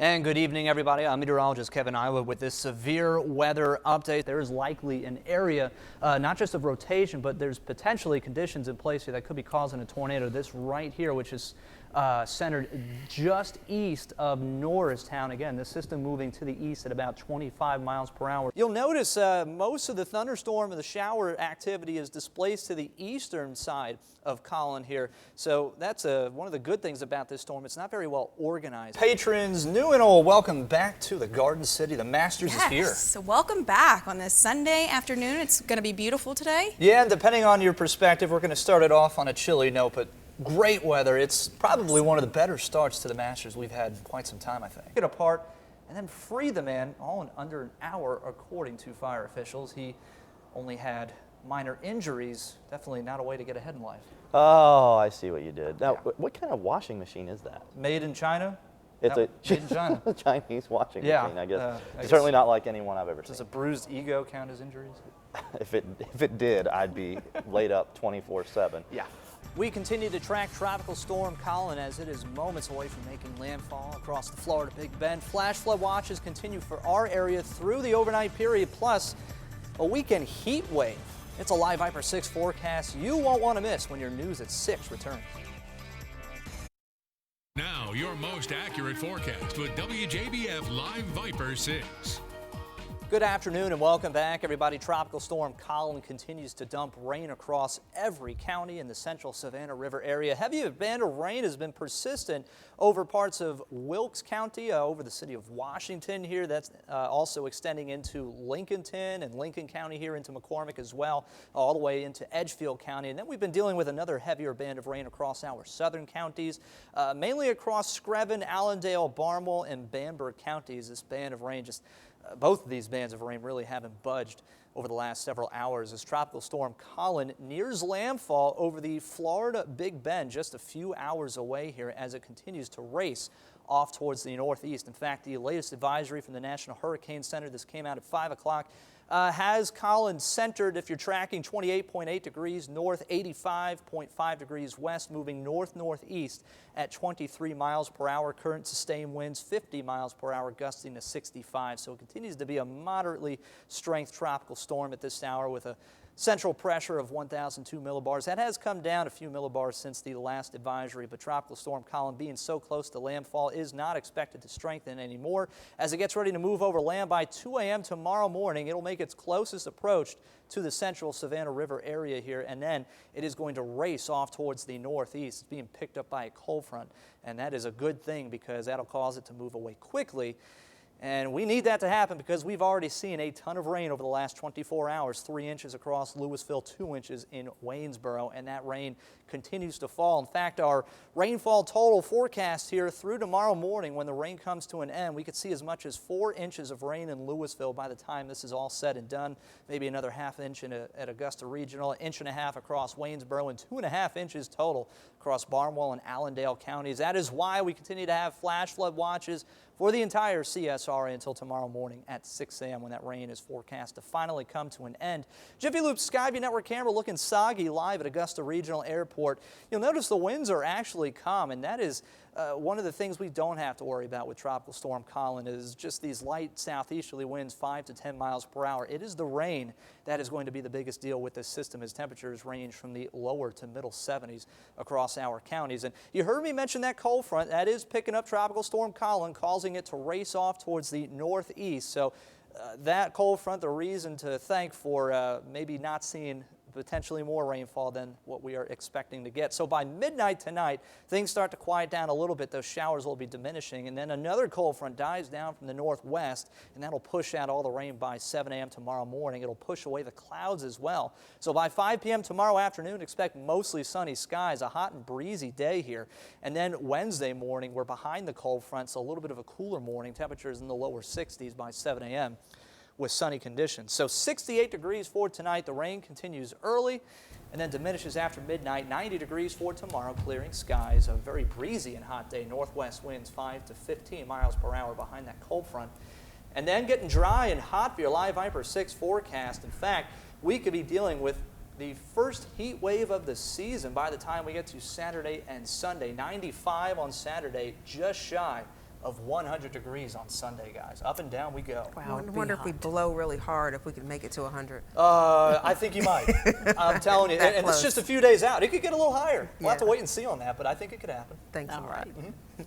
And good evening, everybody. I'm meteorologist Kevin Niewood with this severe weather update. There is likely an area, not just of rotation, but there's potentially conditions in place here that could be causing a tornado. This right here, which is centered just east of Norristown. Again, the system moving to the east at about 25 miles per hour. You'll notice most of the thunderstorm and the shower activity is displaced to the eastern side of Collin here. So that's one of the good things about this storm. It's not very well organized. Patrons, new and old, welcome back to the Garden City. The Masters is here. So welcome back on this Sunday afternoon. It's going to be beautiful today. Yeah, and depending on your perspective, we're going to start it off on a chilly note, but great weather. It's probably one of the better starts to the Masters we've had in quite some time, I think. Get apart and then free the man all in under an hour, according to fire officials. He only had minor injuries. Definitely not a way to get ahead in life. Oh, I see what you did. Now, what kind of washing machine is that? Made in China? It's made in China. a Chinese washing machine, I guess. It's certainly not like anyone I've ever seen. Does a bruised ego count as injuries? If it did, I'd be laid up 24/7. Yeah. We continue to track Tropical Storm Collin as it is moments away from making landfall across the Florida Big Bend. Flash flood watches continue for our area through the overnight period, plus a weekend heat wave. It's a live Viper 6 forecast you won't want to miss when your News at 6 returns. Now, your most accurate forecast with WJBF Live Viper 6. Good afternoon and welcome back, everybody. Tropical Storm Collin continues to dump rain across every county in the central Savannah River area. Heavy band of rain has been persistent over parts of Wilkes County, over the city of Washington here. That's also extending into Lincolnton and Lincoln County here into McCormick as well, all the way into Edgefield County. And then we've been dealing with another heavier band of rain across our southern counties, mainly across Screven, Allendale, Barnwell, and Bamberg counties. This band of rain just both of these bands of rain really haven't budged over the last several hours as Tropical Storm Collin nears landfall over the Florida Big Bend, just a few hours away here as it continues to race off towards the northeast. In fact, the latest advisory from the National Hurricane Center, this came out at 5 o'clock, has Collin centered, if you're tracking, 28.8 degrees north, 85.5 degrees west, moving north-northeast at 23 miles per hour. Current sustained winds 50 miles per hour, gusting to 65. So it continues to be a moderately strength tropical storm at this hour with a central pressure of 1,002 millibars. That has come down a few millibars since the last advisory, but Tropical Storm Collin, being so close to landfall, is not expected to strengthen anymore. As it gets ready to move over land by 2 a.m. tomorrow morning, it'll make its closest approach to the central Savannah River area here, and then it is going to race off towards the northeast. It's being picked up by a cold front, and that is a good thing because that'll cause it to move away quickly. And we need that to happen because we've already seen a ton of rain over the last 24 hours, 3 inches across Louisville, 2 inches in Waynesboro, and that rain continues to fall. In fact, our rainfall total forecast here through tomorrow morning, when the rain comes to an end, we could see as much as 4 inches of rain in Louisville by the time this is all said and done. Maybe another ½ inch at Augusta Regional, 1.5 inches across Waynesboro, and 2.5 inches total across Barnwell and Allendale counties. That is why we continue to have flash flood watches for the entire CSRA until tomorrow morning at 6 a.m. when that rain is forecast to finally come to an end. Jiffy Loop Skyview Network camera looking soggy live at Augusta Regional Airport. You'll notice the winds are actually calm, and that is one of the things we don't have to worry about with Tropical Storm Collin is just these light southeasterly winds, 5 to 10 miles per hour. It is the rain that is going to be the biggest deal with this system as temperatures range from the lower to middle 70s across our counties. And you heard me mention that cold front. That is picking up Tropical Storm Collin, causing it to race off towards the northeast. So that cold front, the reason to thank for maybe not seeing potentially more rainfall than what we are expecting to get. So by midnight tonight, things start to quiet down a little bit. Those showers will be diminishing, and then another cold front dives down from the northwest, and that'll push out all the rain by 7 a.m. tomorrow morning. It'll push away the clouds as well. So by 5 p.m. tomorrow afternoon, expect mostly sunny skies, a hot and breezy day here. And then Wednesday morning, we're behind the cold front, so a little bit of a cooler morning. Temperatures in the lower 60s by 7 a.m. with sunny conditions. So 68 degrees for tonight. The rain continues early and then diminishes after midnight. 90 degrees for tomorrow, clearing skies. A very breezy and hot day. Northwest winds 5 to 15 miles per hour behind that cold front. And then getting dry and hot for your Live Viper 6 forecast. In fact, we could be dealing with the first heat wave of the season by the time we get to Saturday and Sunday. 95 on Saturday, just shy of 100 degrees on Sunday, guys. Up and down we go. Wow, I wonder if we blow really hard, if we can make it to 100. I think you might. I'm telling you. And it's close. just a few days out. It could get a little higher. We'll have to Yeah. wait and see on that, but I think it could happen. Thanks a All lot. right.